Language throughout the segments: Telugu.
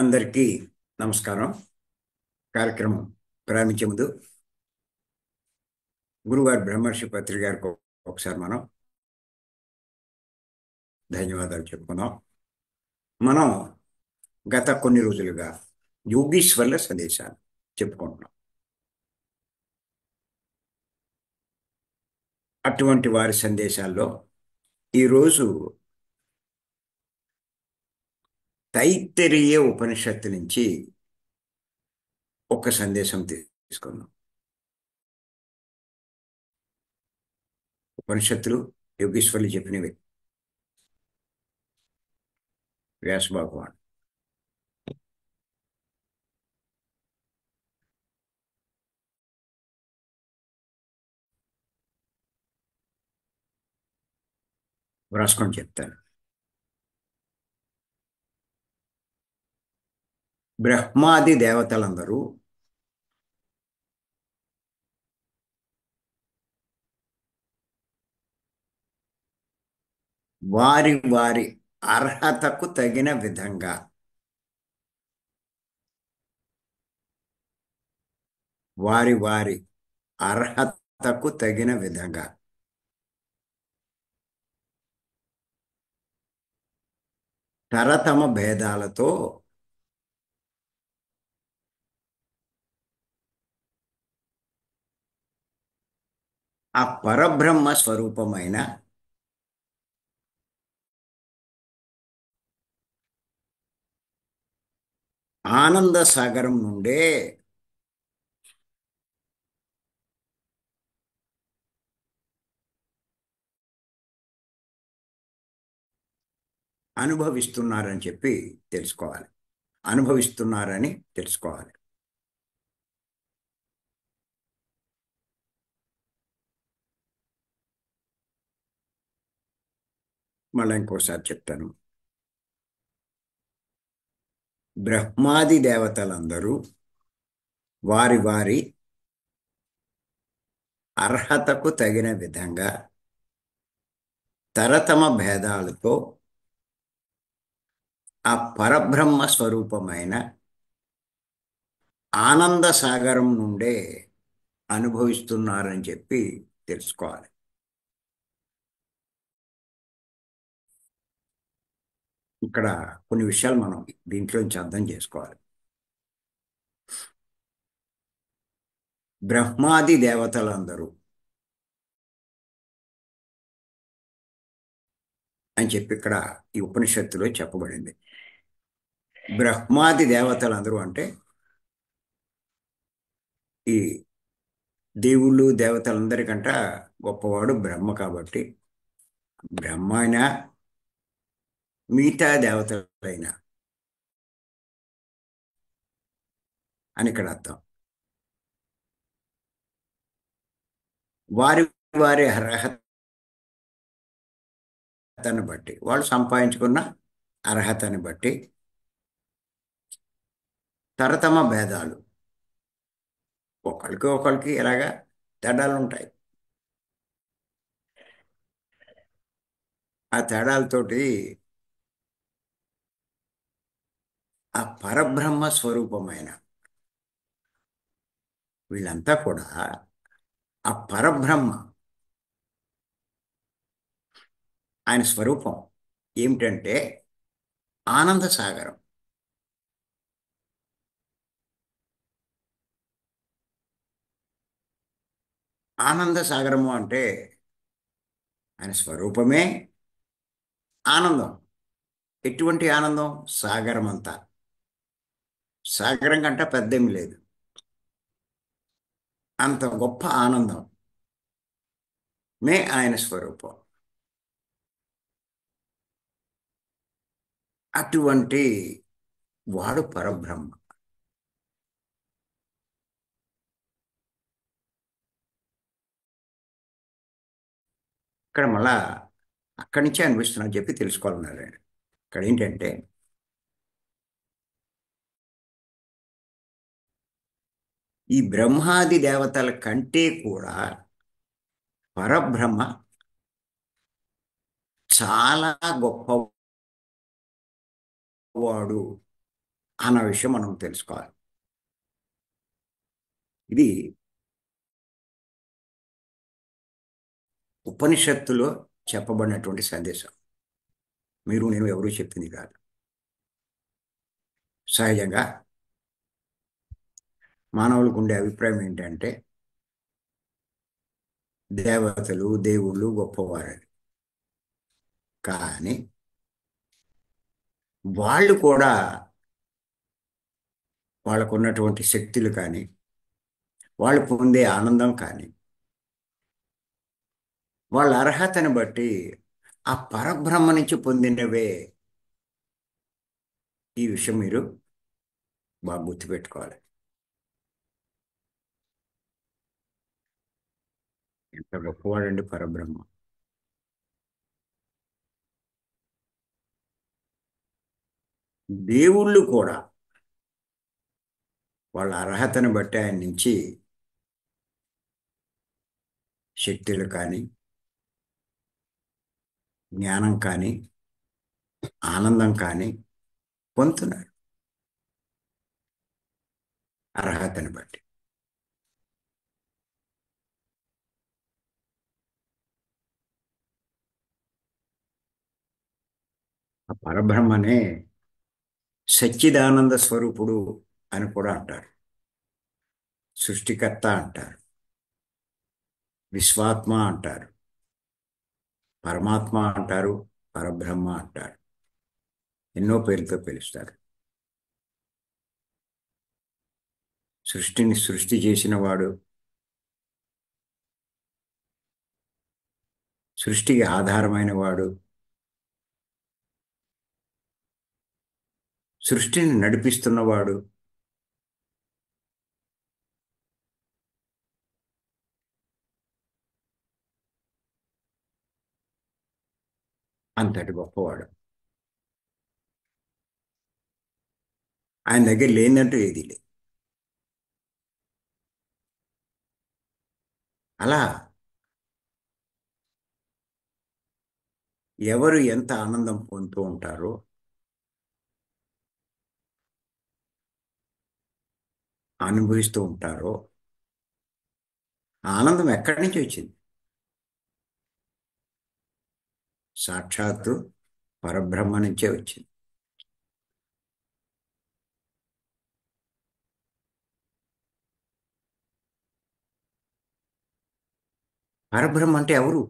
అందరికీ నమస్కారం. కార్యక్రమం ప్రారంభించే ముందు గురువారి బ్రహ్మర్షి పత్రి గారికి ఒకసారి మనం ధన్యవాదాలు చెప్పుకుందాం. మనం గత కొన్ని రోజులుగా యోగీశ్వర్ల సందేశాలు చెప్పుకుంటున్నాం. అటువంటి వారి సందేశాల్లో ఈరోజు తైత్తరీయ ఉపనిషత్తు నుంచి ఒక సందేశం తీసుకుందాం. ఉపనిషత్తులు యోగీశ్వర్లు చెప్పినవి. వ్యాస భగవాన్ వ్రాసుకొని చెప్తాను. బ్రహ్మాది దేవతలందరూ వారి వారి అర్హతకు తగిన విధంగా వారి వారి అర్హతకు తగిన విధంగా తరతమ భేదాలతో ఆ పరబ్రహ్మ స్వరూపమైన ఆనంద సాగరం నుండే అనుభవిస్తున్నారని చెప్పి తెలుసుకోవాలి. అనుభవిస్తున్నారని తెలుసుకోవాలి. మళ్ళీ ఇంకోసారి చెప్తాను. బ్రహ్మాది దేవతలందరూ వారి వారి అర్హతకు తగిన విధంగా తరతమ భేదాలతో ఆ పరబ్రహ్మ స్వరూపమైన ఆనంద సాగరం నుండే అనుభవిస్తున్నారని చెప్పి తెలుసుకోవాలి. ఇక్కడ కొన్ని విషయాలు మనం దీంట్లోంచి అర్థం చేసుకోవాలి. బ్రహ్మాది దేవతలందరూ అని చెప్పి ఇక్కడ ఈ ఉపనిషత్తులో చెప్పబడింది. బ్రహ్మాది దేవతలందరూ అంటే ఈ దేవుళ్ళు దేవతలందరికంట గొప్పవాడు బ్రహ్మ. కాబట్టి బ్రహ్మ అయినా మిగతా దేవతలైనా అని ఇక్కడ అర్థం. వారి వారి అర్హతను బట్టి, వాళ్ళు సంపాదించుకున్న అర్హతని బట్టి తరతమ భేదాలు, ఒకరికి ఒకరికి ఇలాగా తేడాలు ఉంటాయి. ఆ తేడాలతోటి ఆ పరబ్రహ్మ స్వరూపమైన వీళ్ళంతా కూడా ఆ పరబ్రహ్మ ఆయన స్వరూపం ఏమిటంటే ఆనంద సాగరం. ఆనంద సాగరము అంటే ఆయన స్వరూపమే ఆనందం. ఎటువంటి ఆనందం? సాగరం అంతా. సాగరం కంటే పెద్దేమి లేదు. అంత గొప్ప ఆనందం మే ఆయన స్వరూపం. అటువంటి వాడు పరబ్రహ్మ. ఇక్కడ మళ్ళా అక్కడి నుంచే అనిపిస్తున్నా చెప్పి తెలుసుకోవాలన్నారు. ఇక్కడ ఏంటంటే ఈ బ్రహ్మాది దేవతల కంటే కూడా పరబ్రహ్మ చాలా గొప్పవాడు అన్న విషయం మనం తెలుసుకోవాలి. ఇది ఉపనిషత్తులో చెప్పబడినటువంటి సందేశం. మీరు నేను ఎవరూ చెప్పింది కాదు. సహజంగా మానవులకు ఉండే అభిప్రాయం ఏంటంటే దేవతలు దేవుళ్ళు గొప్పవారని. కానీ వాళ్ళు కూడా వాళ్ళకు ఉన్నటువంటి శక్తులు కానీ వాళ్ళు పొందే ఆనందం కానీ వాళ్ళ అర్హతను బట్టి ఆ పరబ్రహ్మ నుంచి పొందినవే. ఈ విషయం మీరు బాగా గుర్తుపెట్టుకోవాలి. ఎంత గొప్పవాడండి పరబ్రహ్మ. దేవుళ్ళు కూడా వాళ్ళ అర్హతను బట్టి ఆయన నుంచి శక్తులు కానీ జ్ఞానం కానీ ఆనందం కానీ పొందుతున్నారు అర్హతను బట్టి. ఆ పరబ్రహ్మనే సచ్చిదానంద స్వరూపుడు అని కూడా అంటారు. సృష్టికర్త అంటారు, విశ్వాత్మ అంటారు, పరమాత్మ అంటారు, పరబ్రహ్మ అంటారు. ఎన్నో పేర్లతో పిలుస్తారు. సృష్టిని సృష్టి చేసిన వాడు, సృష్టికి ఆధారమైన వాడు, సృష్టిని నడిపిస్తున్నవాడు, అంతటి గొప్పవాడు. ఆయన దగ్గర లేదంటూ ఏదీ లేదు. అలా ఎవరు ఎంత ఆనందం పొందుతూ ఉంటారో అనుభవిస్తూ ఉంటారో ఆ ఆనందం ఎక్కడి నుంచి వచ్చింది? సాక్షాత్తు పరబ్రహ్మ నుంచే వచ్చింది. పరబ్రహ్మ అంటే ఎవరు?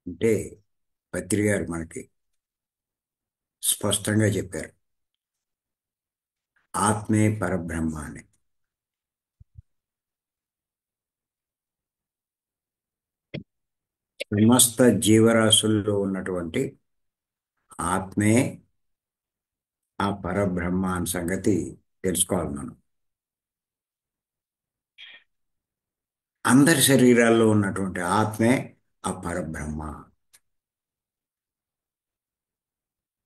అంటే పత్రి గారు మనకి స్పష్టంగా చెప్పారు, ఆత్మే పరబ్రహ్మ అని. సమస్త జీవరాశుల్లో ఉన్నటువంటి ఆత్మే ఆ పరబ్రహ్మ అనే సంగతి తెలుసుకోవాలి మనం. అందరి శరీరాల్లో ఉన్నటువంటి ఆత్మే ఆ పరబ్రహ్మ.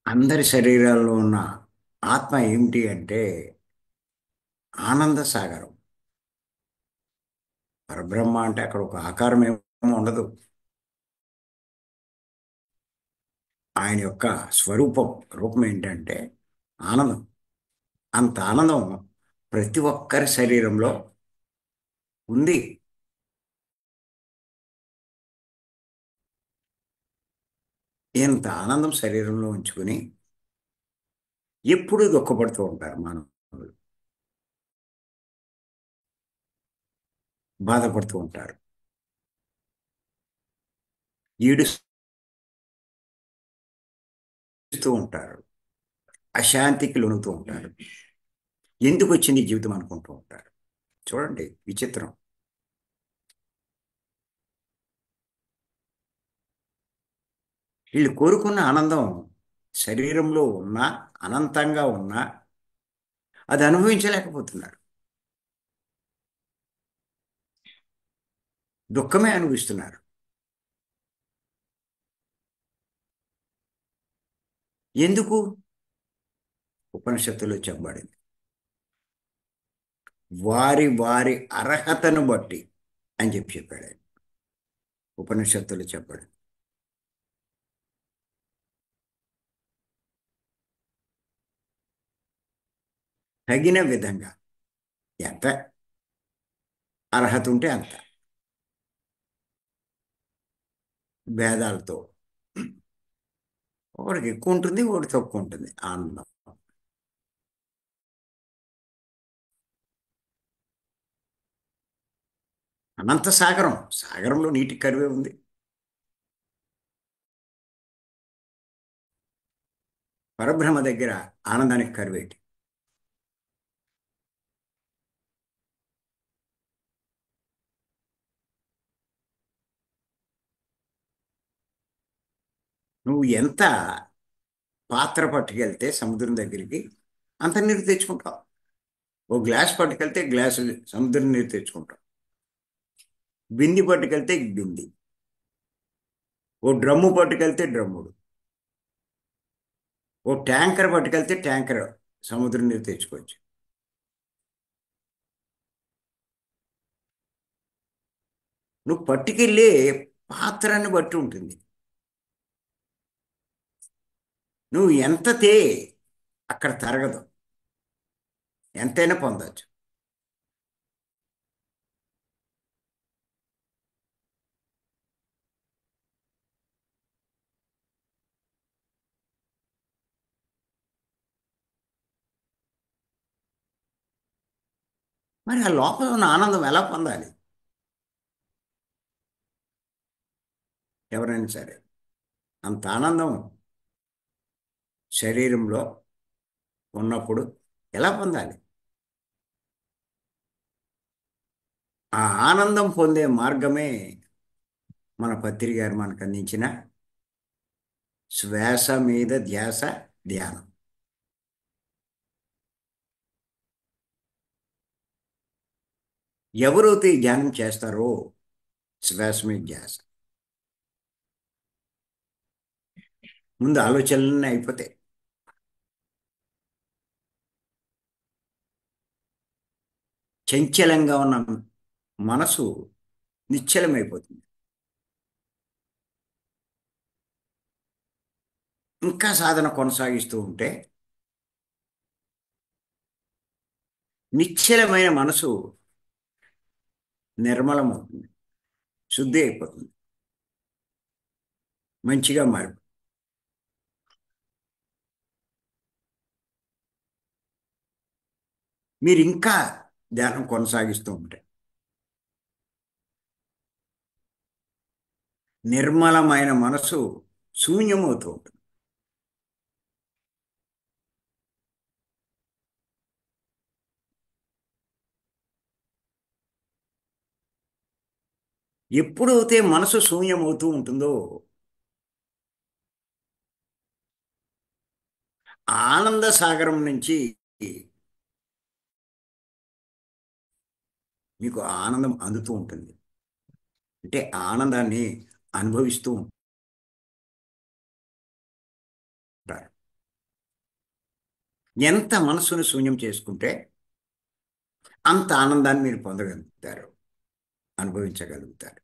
అందరి శరీరాల్లో ఉన్న ఆత్మ ఏమిటి అంటే ఆనంద సాగరం. పరబ్రహ్మ అంటే అక్కడ ఒక ఆకారం ఏమో ఉండదు. ఆయన యొక్క రూపం ఏంటంటే ఆనందం. అంత ఆనందం ప్రతి ఒక్కరి శరీరంలో ఉంది. ఇంత ఆనందం శరీరంలో ఉంచుకుని ఎప్పుడూ దుఃఖపడుతూ ఉంటారు మానవులు, బాధపడుతూ ఉంటారు, ఈడుస్తూ ఉంటారు, అశాంతికి లొంగుతూ ఉంటారు. ఎందుకు వచ్చింది ఈ జీవితం అనుకుంటూ ఉంటారు. చూడండి విచిత్రం. వీళ్ళు కోరుకున్న ఆనందం శరీరంలో ఉన్నా, అనంతంగా ఉన్నా అది అనుభవించలేకపోతున్నారు. దుఃఖమే అనుభవిస్తున్నారు. ఎందుకు? ఉపనిషత్తులో చెప్పబడింది, వారి వారి అర్హతను బట్టి అని చెప్పాడు ఆయన. ఉపనిషత్తులు చెప్పాడు. తగిన విధంగా ఎంత అర్హత ఉంటే అంత భేదాలతో ఒకడికి ఎక్కువ ఉంటుంది ఒకటి తక్కువ ఉంటుంది ఆనందం. అనంత సాగరం, సాగరంలో నీటి కరువే ఉంది. పరబ్రహ్మ దగ్గర ఆనందానికి కరువేటి. నువ్వు ఎంత పాత్ర పట్టుకెళ్తే సముద్రం దగ్గరికి అంత నీరు తెచ్చుకుంటావు. ఓ గ్లాస్ పట్టుకెళ్తే గ్లాసు సముద్రం నీరు తెచ్చుకుంటావు. బింది పట్టుకెళ్తే బింది, ఓ డ్రమ్ము పట్టుకెళ్తే డ్రమ్ముడు, ఓ ట్యాంకర్ పట్టుకెళ్తే ట్యాంకర్ సముద్రం నీరు తెచ్చుకోవచ్చు. నువ్వు పట్టుకెళ్ళే పాత్రని బట్టి ఉంటుంది. నువ్వు ఎంత అక్కడ తరగదు, ఎంతైనా పొందొచ్చు. మరి ఆ లోపల ఉన్న ఆనందం ఎలా పొందాలి? ఎవరైనా సరే అంత ఆనందం శరీరంలో ఉన్నప్పుడు ఎలా పొందాలి? ఆ ఆనందం పొందే మార్గమే మన పత్రి గారు మనకు అందించిన శ్వాస మీద ధ్యాస ధ్యానం. ఎవరైతే ఈ ధ్యానం చేస్తారో శ్వాస మీద ధ్యాస, ముందు ఆలోచనలన్నీ అయిపోతాయి. చంచలంగా ఉన్న మనసు నిశ్చలమైపోతుంది. ఇంకా సాధన కొనసాగిస్తూ ఉంటే నిశ్చలమైన మనసు నిర్మలమవుతుంది, శుద్ధి అయిపోతుంది, మంచిగా మారి మీరు ఇంకా ధ్యానం కొనసాగిస్తూ ఉంటే నిర్మలమైన మనసు శూన్యమవుతూ ఉంటుంది. ఎప్పుడైతే మనసు శూన్యమవుతూ ఉంటుందో ఆనంద సాగరం నుంచి మీకు ఆనందం అందుతూ ఉంటుంది. అంటే ఆనందాన్ని అనుభవిస్తూ ఉంటారు. ఎంత మనసును శూన్యం చేసుకుంటే అంత ఆనందాన్ని మీరు పొందగలుగుతారు, అనుభవించగలుగుతారు.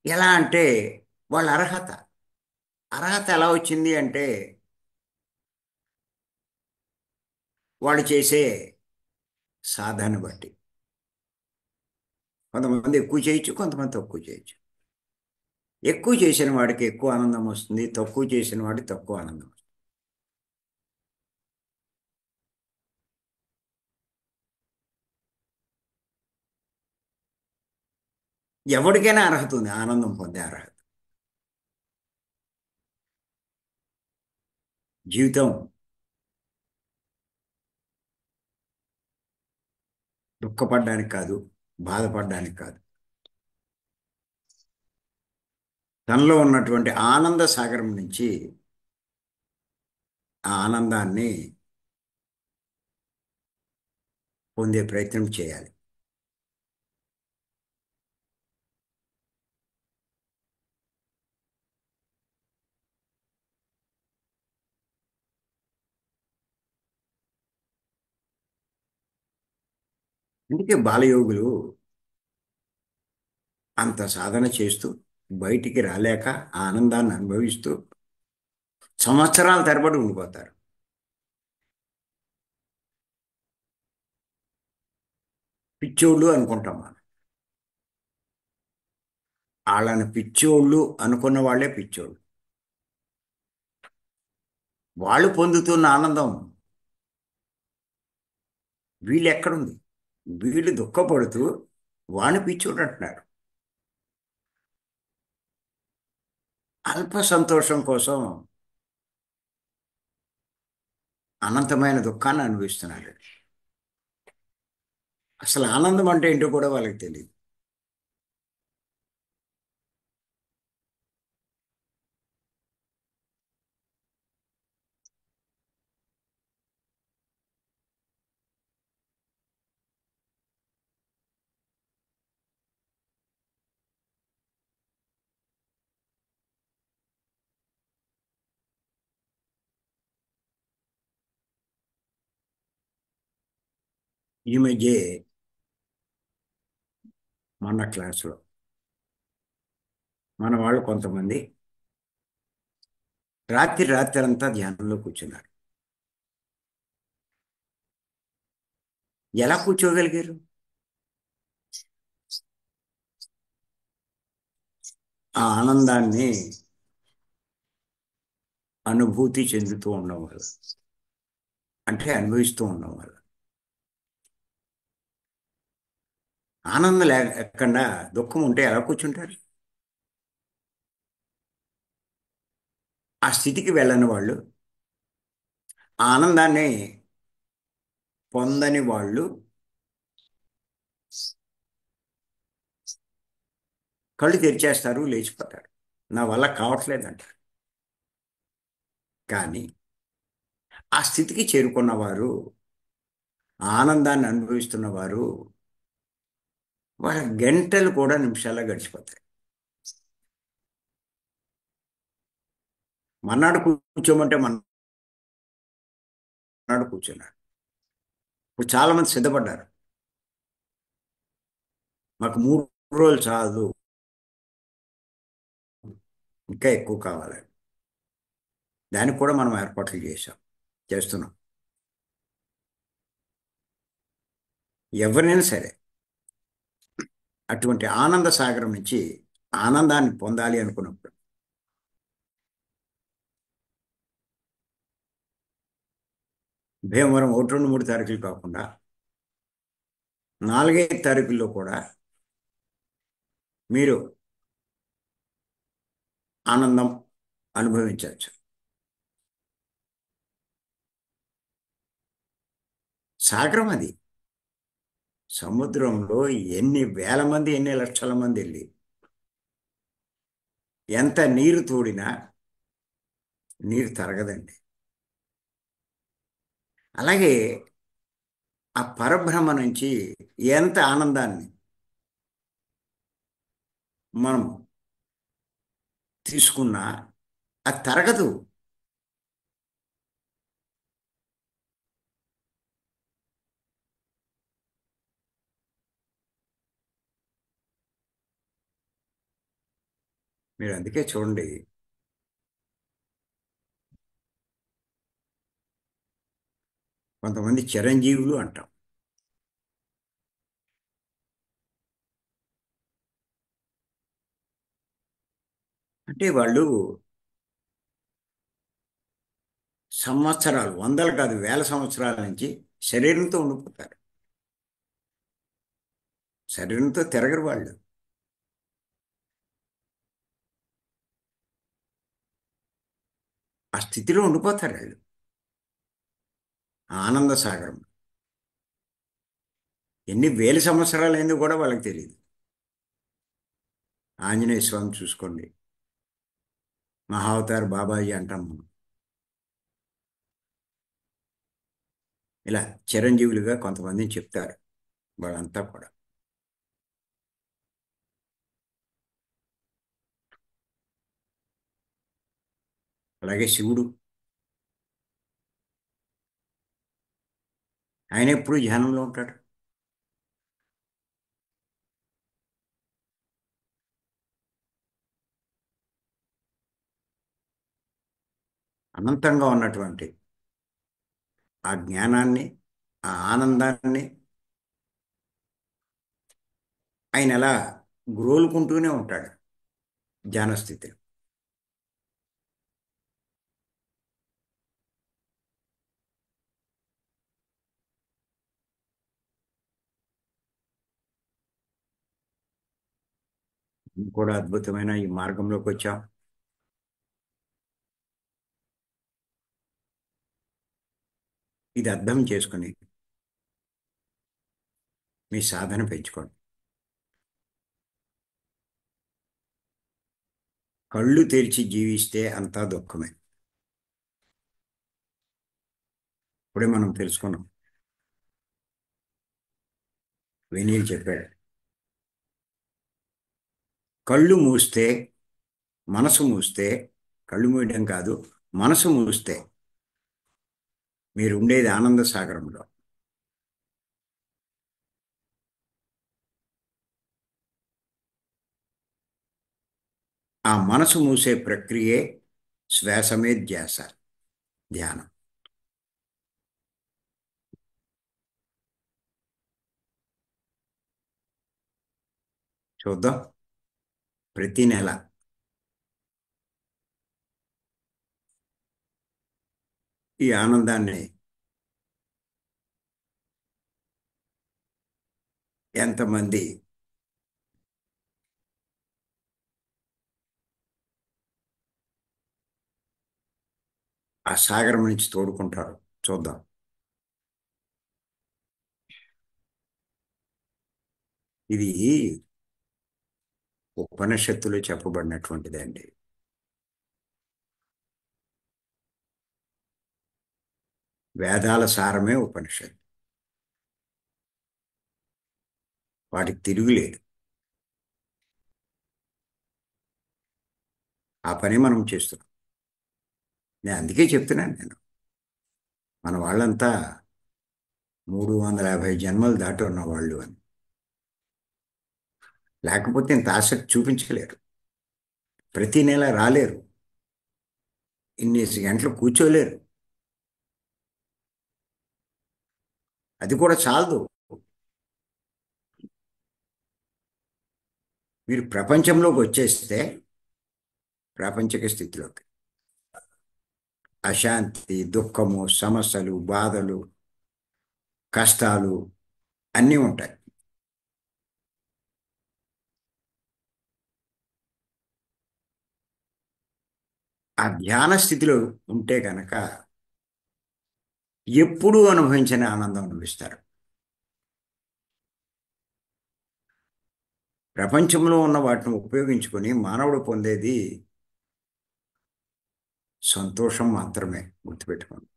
ఎలా అంటే వాళ్ళ అర్హత, అర్హత ఎలా వచ్చింది అంటే వాళ్ళు చేసే సాధన బట్టి. కొంతమంది ఎక్కువ చేయొచ్చు, కొంతమంది తక్కువ చేయొచ్చు. ఎక్కువ చేసిన వాడికి ఎక్కువ ఆనందం వస్తుంది, తక్కువ చేసిన వాడికి తక్కువ ఆనందం వస్తుంది. ఎవరికైనా అర్హత ఉంది, ఆనందం పొందే అర్హత. జీవితం దుఃఖపడడానికి కాదు, బాధపడడానికి కాదు. తనలో ఉన్నటువంటి ఆనంద సాగరం నుంచి ఆ ఆనందాన్ని పొందే ప్రయత్నం చేయాలి. అందుకే బాలయోగులు అంత సాధన చేస్తూ బయటికి రాలేక ఆ ఆనందాన్ని అనుభవిస్తూ సంవత్సరాల తరబడి ఉండిపోతారు. పిచ్చోళ్ళు అనుకుంటాం మనం. వాళ్ళని పిచ్చోళ్ళు అనుకున్న వాళ్ళే పిచ్చోళ్ళు. వాళ్ళు పొందుతున్న ఆనందం వీళ్ళు ఎక్కడుంది? వీళ్ళు దుఃఖపడుతూ వాణ్ణి పిచ్చోడు అంటున్నారు. అల్ప సంతోషం కోసం అనంతమైన దుఃఖాన్ని అనుభవిస్తున్నారు. అసలు ఆనందం అంటే ఏంటో కూడా వాళ్ళకి తెలియదు. ఈ మధ్య మొన్న క్లాసులో మన వాళ్ళు కొంతమంది రాత్రి అంతా ధ్యానంలో కూర్చున్నారు. ఎలా కూర్చోగలిగారు? ఆ ఆనందాన్ని అనుభూతి చెందుతూ ఉండడం వల్ల, అంటే అనుభవిస్తూ ఉండడం వల్ల. ఆనందం లేకుండా దుఃఖం ఉంటే ఎలా కూర్చుంటారు? ఆ స్థితికి వెళ్ళని వాళ్ళు, ఆ ఆనందాన్ని పొందని వాళ్ళు కళ్ళు తెరిచేస్తారు, లేచిపోతారు. నా వల్ల కావట్లేదంటారు. కానీ ఆ స్థితికి చేరుకున్నవారు, ఆ ఆనందాన్ని అనుభవిస్తున్న వారు, వాళ్ళ గంటలు కూడా నిమిషాల్లో గడిచిపోతాయి. మన్నాడు కూర్చోమంటే మన్నాడు కూర్చున్నారు. ఇప్పుడు చాలా మంది సిద్ధపడ్డారు. మాకు 3 రోజులు చాలు, ఇంకా ఎక్కువ కావాలి. దానికి కూడా మనం ఏర్పాట్లు చేస్తున్నాం. ఎవరినైనా సరే అటువంటి ఆనంద సాగరం నుంచి ఆనందాన్ని పొందాలి అనుకున్నప్పుడు భీమవరం 1, 2, 3 తారీఖులు కాకుండా 4, 5 తారీఖుల్లో కూడా మీరు ఆనందం అనుభవించవచ్చు. సాగరం అది. సముద్రంలో ఎన్ని వేల మంది, ఎన్ని లక్షల మంది వెళ్ళి ఎంత నీరు తోడినా నీరు తరగదండి. అలాగే ఆ పరబ్రహ్మ నుంచి ఎంత ఆనందాన్ని మనం తీసుకున్నా అది తరగదు. మీరు అందుకే చూడండి, కొంతమంది చిరంజీవులు అంటాం. అంటే వాళ్ళు సంవత్సరాలు, వందలు కాదు వేల సంవత్సరాల నుంచి శరీరంతో ఉండిపోతారు. శరీరంతో తిరగరు వాళ్ళు. ఆ స్థితిలో ఉండిపోతారు వాళ్ళు. ఆ ఆనంద సాగరం ఎన్ని వేల సంవత్సరాలు అయిందో కూడా వాళ్ళకి తెలియదు. ఆంజనేయ స్వామి చూసుకోండి, మహావతార్ బాబాజీ అంటాం మనం. ఇలా చిరంజీవులుగా కొంతమందిని చెప్తారు. వాళ్ళంతా కూడా అలాగే శివుడు, ఆయన ఎప్పుడు ధ్యానంలో ఉంటాడు. అనంతంగా ఉన్నటువంటి ఆ జ్ఞానాన్ని, ఆ ఆనందాన్ని ఆయన ఎలా గ్రోలుకుంటూనే ఉంటాడు ధ్యాన స్థితిలో. మేము కూడా అద్భుతమైన ఈ మార్గంలోకి వచ్చాం. ఇది అర్థం చేసుకుని మీ సాధన పెంచుకోండి. కళ్ళు తెరిచి జీవిస్తే అంతా దుఃఖమే. ఇప్పుడే మనం తెలుసుకున్నాం. వెనీల్ చెప్పాడు, కళ్ళు మూస్తే, మనసు మూస్తే, కళ్ళు మూయడం కాదు, మనసు మూస్తే మీరు ఉండేది ఆనంద సాగరంలో. ఆ మనసు మూసే ప్రక్రియే శ్వాసమే ధ్యాస, ధ్యానం. చూద్దాం. ప్రతి నెల ఈ ఆనందాన్ని ఎంతమంది ఆ సాగరం నుంచి తోడుకుంటారు చూద్దాం. ఇది ఉపనిషత్తులో చెప్పబడినటువంటిదండి. వేదాల సారమే ఉపనిషత్తు. వాటికి తిరుగులేదు. ఆ పని మనం చేస్తున్నాం. నేను అందుకే చెప్తున్నాను, మన వాళ్ళంతా 350 జన్మలు దాటి ఉన్నవాళ్ళు అని. లేకపోతే ఇంత ఆసక్తి చూపించలేరు. ప్రతి నెల రాలేరు. ఇన్ని గంటలు కూర్చోలేరు. అది కూడా చాలదు. మీరు ప్రపంచంలోకి వచ్చేస్తే, ప్రాపంచిక స్థితిలోకి, అశాంతి, దుఃఖము, సమస్యలు, బాధలు, కష్టాలు అన్నీ ఉంటాయి. ఆ ధ్యాన స్థితిలో ఉంటే కనుక ఎప్పుడూ అనుభవించని ఆనందం అనుభవిస్తారు. ప్రపంచంలో ఉన్న వాటిని ఉపయోగించుకొని మానవుడు పొందేది సంతోషం మాత్రమే, గుర్తుపెట్టుకోండి.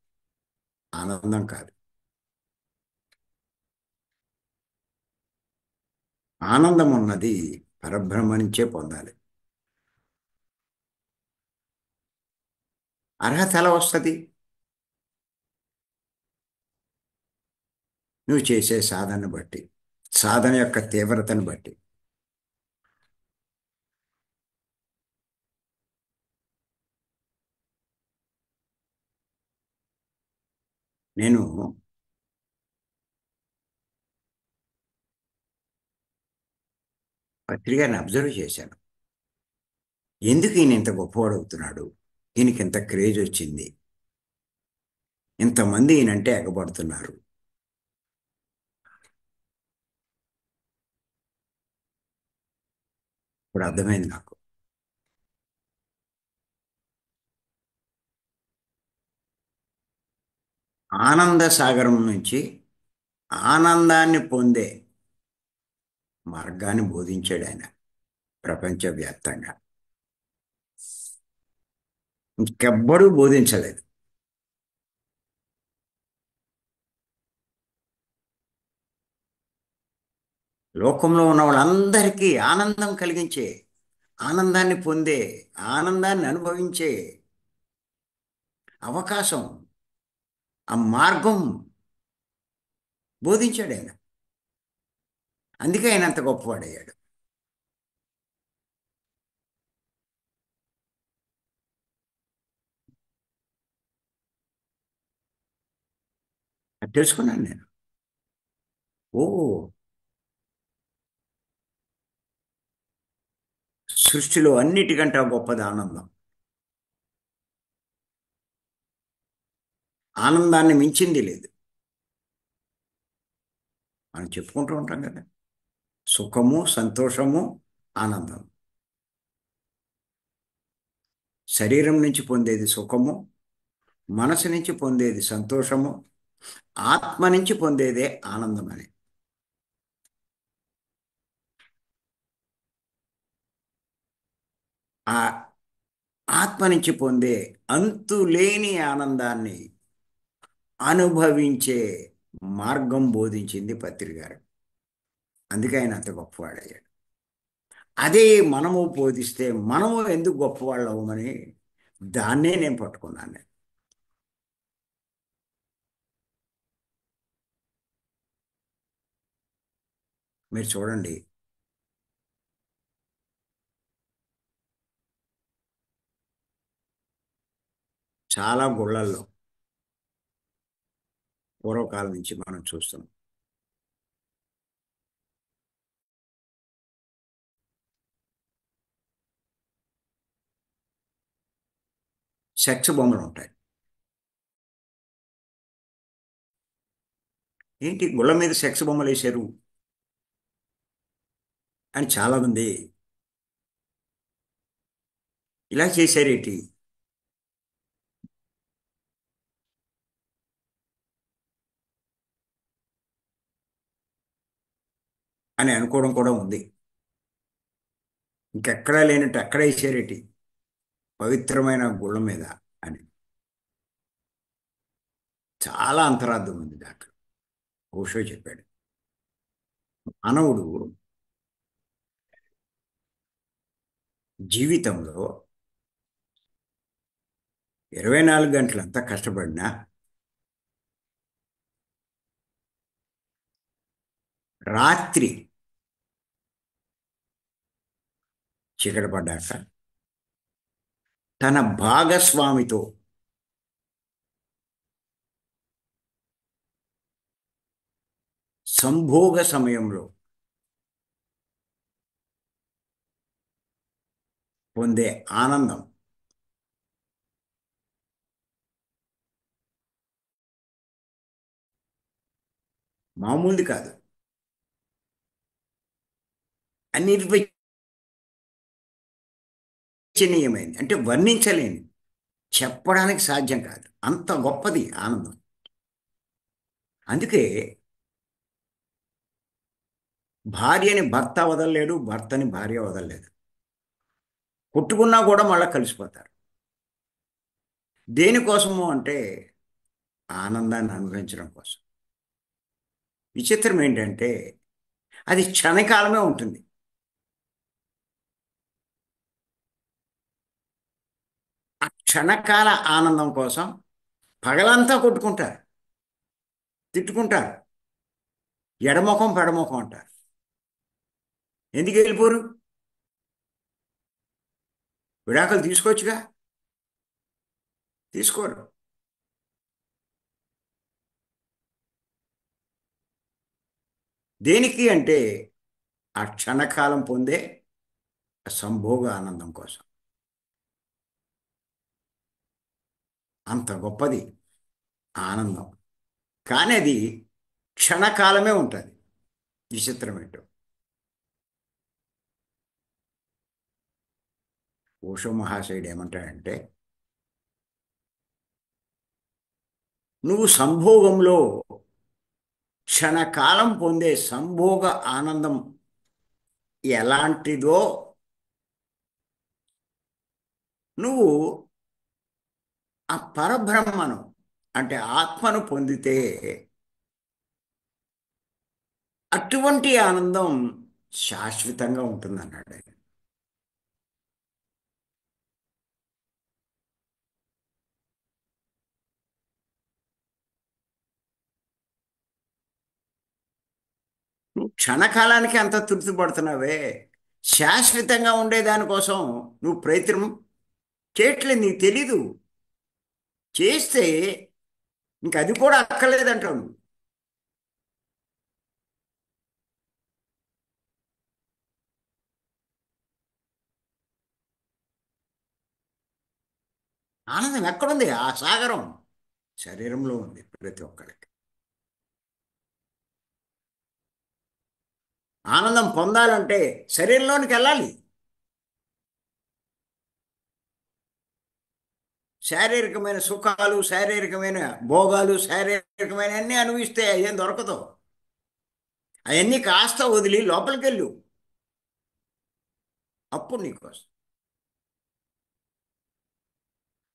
ఆనందం కాదు. ఆనందం ఉన్నది పరబ్రహ్మ నుంచే పొందాలి. అర్హత ఎలా వస్తుంది? నువ్వు చేసే సాధనను బట్టి, సాధన యొక్క తీవ్రతను బట్టి. నేను పత్రికని అబ్జర్వ్ చేశాను. ఎందుకు ఈయన ఇంత గొప్పవాడవుతున్నాడు? ఈయనకి ఇంత క్రేజ్ వచ్చింది, ఇంతమంది ఈయనంటే ఎగబడుతున్నారు. ఇప్పుడు అర్థమైంది నాకు. ఆనంద సాగరం నుంచి ఆనందాన్ని పొందే మార్గాన్ని బోధించాడు ఆయన ప్రపంచవ్యాప్తంగా. ఇంకెవ్వడూ బోధించలేదు. లోకంలో ఉన్న వాళ్ళందరికీ ఆనందం కలిగించే, ఆనందాన్ని పొందే, ఆనందాన్ని అనుభవించే అవకాశం, ఆ మార్గం బోధించాడు ఆయన. అందుకే ఆయన అంత గొప్పవాడయ్యాడు. తెలుసుకున్నాను నేను. ఓ, సృష్టిలో అన్నిటికంటే గొప్పది ఆనందం. ఆనందాన్ని మించింది లేదు. మనం చెప్పుకుంటూ ఉంటాం కదా, సుఖము, సంతోషము, ఆనందం. శరీరం నుంచి పొందేది సుఖము, మనసు నుంచి పొందేది సంతోషము, ఆత్మ నుంచి పొందేదే ఆనందం అని. ఆ ఆత్మ నుంచి పొందే అంతులేని ఆనందాన్ని అనుభవించే మార్గం బోధించింది పత్రి గారు. అందుకే ఆయన అంత గొప్పవాడయ్యాడు. అదే మనము బోధిస్తే మనము ఎందుకు గొప్పవాళ్ళు అవ్వమని దాన్నే నేను పట్టుకున్నాను నేను. మీరు చూడండి, చాలా గుళ్ళల్లో పూర్వకాలం నుంచి మనం చూస్తున్నాం, సెక్స్ బొమ్మలు ఉంటాయి. ఏంటి గుళ్ళ మీద సెక్స్ బొమ్మలు వేశారు అని చాలామంది ఇలా చేశారేంటి అని అనుకోవడం కూడా ఉంది. ఇంకెక్కడా లేనట్టు అక్కడ వేసారేంటి పవిత్రమైన గుళ్ళ మీద అని. చాలా అంతరార్థం ఉంది దాంట్లో. ఓషో చెప్పాడు, మానవుడు జీవితంలో 24 గంటలంతా కష్టపడినా రాత్రి చీకటి పడ్డాక తన భాగస్వామితో సంభోగ సమయంలో పొందే ఆనందం మామూలుది కాదు. అనిర్వచనీయమైంది, అంటే వర్ణించలేని, చెప్పడానికి సాధ్యం కాదు, అంత గొప్పది ఆనందం. అందుకే భార్యని భర్త వదలలేడు, భర్తని భార్య వదలలేదు. కొట్టుకున్నా కూడా మళ్ళీ కలిసిపోతారు. దేనికోసము అంటే ఆనందాన్ని అనుభవించడం కోసం. విచిత్రం ఏంటంటే అది క్షణకాలమే ఉంటుంది. ఆ క్షణకాల ఆనందం కోసం పగలంతా కొట్టుకుంటారు, తిట్టుకుంటారు, ఎడముఖం పెడముఖం అంటారు. ఎందుకు వెళ్ళిపోరు? విడాకులు తీసుకోవచ్చుగా, తీసుకోరు. దేనికి అంటే ఆ క్షణకాలం పొందే సంభోగ ఆనందం కోసం. అంత గొప్పది ఆనందం. కానీ అది క్షణకాలమే ఉంటుంది. విచిత్రం ఏంటో. ఓషో మహాశయుడు ఏమంటాడంటే, నువ్వు సంభోగంలో క్షణకాలం పొందే సంభోగ ఆనందం ఎలాంటిదో నువ్వు ఆ పరబ్రహ్మను, అంటే ఆత్మను పొందితే అటువంటి ఆనందం శాశ్వతంగా ఉంటుందన్నాడు ఆయన. నువ్వు క్షణకాలానికి అంత తృప్తి పడుతున్నావే, శాశ్వతంగా ఉండేదానికోసం నువ్వు ప్రయత్నం చేయట్లేదు, నీకు తెలీదు. చేస్తే ఇంక అది కూడా అక్కర్లేదంటావు నువ్వు. ఆనందం ఎక్కడుంది? ఆ సాగరం శరీరంలో ఉంది ప్రతి ఒక్కరికి. ఆనందం పొందాలంటే శరీరంలోనికి వెళ్ళాలి. శారీరకమైన సుఖాలు, శారీరకమైన భోగాలు, శారీరకమైన అన్నీ అనుభవిస్తే ఏం దొరకదు. అవన్నీ కాస్త వదిలి లోపలికెళ్ళు, అప్పుడు నీకు వస్తుంది.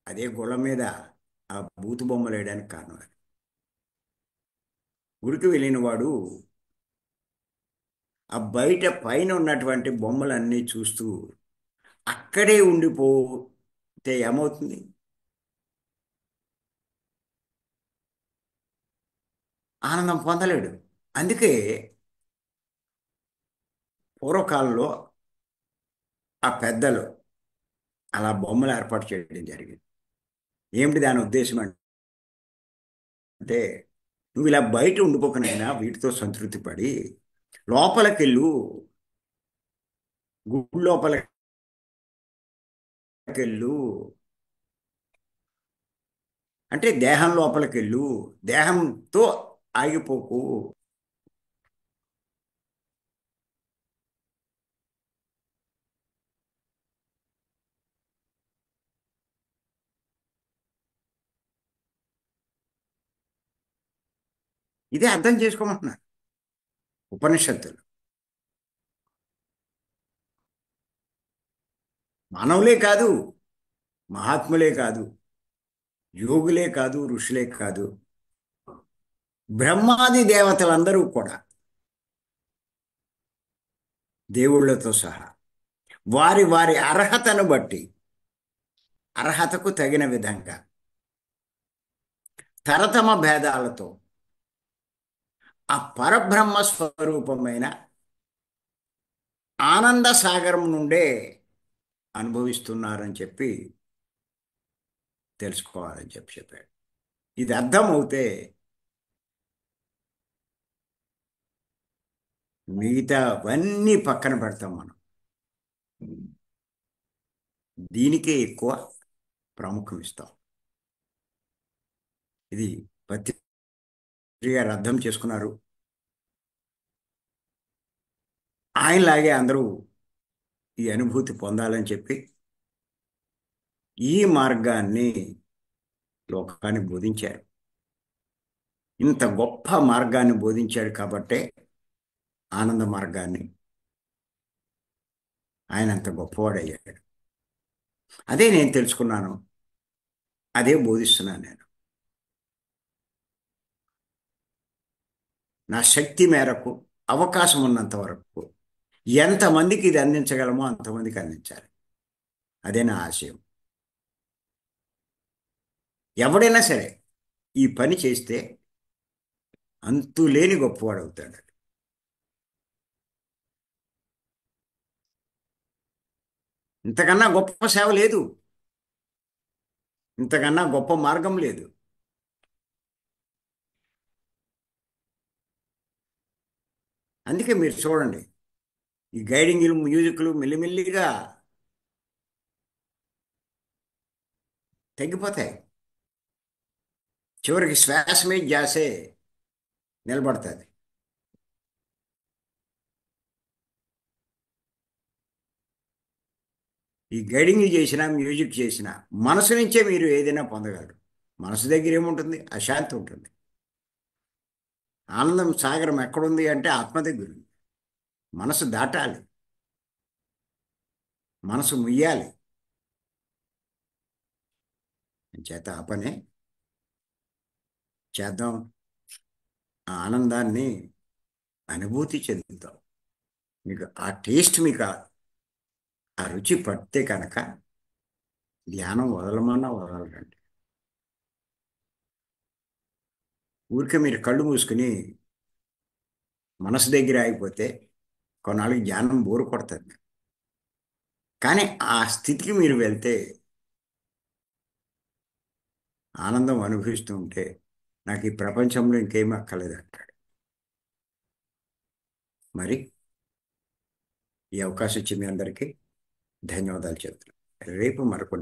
అదే గుళ్ళ మీద ఆ బూతు బొమ్మలు వేయడానికి కారణం అది. గుడికి వెళ్ళిన వాడు ఆ బయట పైన ఉన్నటువంటి బొమ్మలన్నీ చూస్తూ అక్కడే ఉండిపోతే ఏమవుతుంది? ఆనందం పొందలేడు. అందుకే పూర్వకాలంలో ఆ పెద్దలు అలా బొమ్మలు ఏర్పాటు చేయడం జరిగింది. ఏమిటి దాని ఉద్దేశం అంటే, నువ్వు ఇలా బయట ఉండిపోకనైనా వీటితో సంతృప్తి పడి లోపలికెళ్ళు, గుడి లోపలికెళ్ళు, అంటే దేహం లోపలికెళ్ళు, దేహంతో ఆగిపోకు. ఇదే అర్థం చేసుకోమంటున్నారు ఉపనిషత్తులు. మానవులే కాదు, మహాత్ములే కాదు, యోగులే కాదు, ఋషులే కాదు, బ్రహ్మాది దేవతలందరూ కూడా దేవుళ్ళతో సహా వారి వారి అర్హతను బట్టి, అర్హతకు తగిన విధంగా తరతమ భేదాలతో ఆ పరబ్రహ్మ స్వరూపమైన ఆనంద సాగరం నుండే అనుభవిస్తున్నారని చెప్పి తెలుసుకోవాలని చెప్పాడు. ఇది అర్థమవుతే మిగతావన్నీ పక్కన పెడతాం మనం. దీనికే ఎక్కువ ప్రాముఖ్యం ఇస్తాం. ఇది పత్రి గారు అర్థం చేసుకున్నారు. ఆయనలాగే అందరూ ఈ అనుభూతి పొందాలని చెప్పి ఈ మార్గాన్ని లోకానికి బోధించారు. ఇంత గొప్ప మార్గాన్ని బోధించాడు కాబట్టే ఆనంద మార్గాన్ని ఆయన అంత గొప్పవాడయ్యాడు. అదే నేను తెలుసుకున్నాను, అదే బోధిస్తున్నాను నేను. నా శక్తి మేరకు, అవకాశం ఉన్నంత వరకు ఎంతమందికి ఇది అందించగలమో అంతమందికి అందించాలి. అదే నా ఆశయం. ఎవడైనా సరే ఈ పని చేస్తే అంతులేని గొప్పవాడు అవుతాడు. ఇంతకన్నా గొప్ప సేవ లేదు, ఇంతకన్నా గొప్ప మార్గం లేదు. అందుకే మీరు చూడండి, ఈ గైడింగ్లు, మ్యూజిక్లు మెల్లిమెల్లిగా తగ్గిపోతాయి. చివరికి శ్వాస మీద ధ్యాసే నిలబడుతుంది. ఈ గైడింగ్ చేసినా, మ్యూజిక్ చేసినా మనసు నుంచే మీరు ఏదైనా పొందగలరు. మనసు దగ్గర ఏముంటుంది? అశాంతి ఉంటుంది. ఆనందం సాగరం ఎక్కడుంది అంటే ఆత్మ దగ్గర ఉంది. మనసు దాటాలి, మనసు ముయ్యాలి. చేత ఆ పనే చేద్దాం. ఆ ఆనందాన్ని అనుభూతి చెందుతాం. మీకు ఆ టేస్ట్, మీకు ఆ రుచి పడితే కనుక ధ్యానం వదలమన్నా వదలరండి. ఊరికే మీరు కళ్ళు మూసుకుని మనసు దగ్గర ఆగిపోతే కొన్నాళ్ళకి ధ్యానం బోరు కొడుతుంది. కానీ ఆ స్థితికి మీరు వెళ్తే ఆనందం అనుభవిస్తూ ఉంటే నాకు ఈ ప్రపంచంలో ఇంకేమీ అక్కర్లేదు అంటాడు. మరి ఈ అవకాశం ఇచ్చి మీ అందరికీ ధన్యవాదాలు చెప్తున్నాను. రేపు మరికొన్ని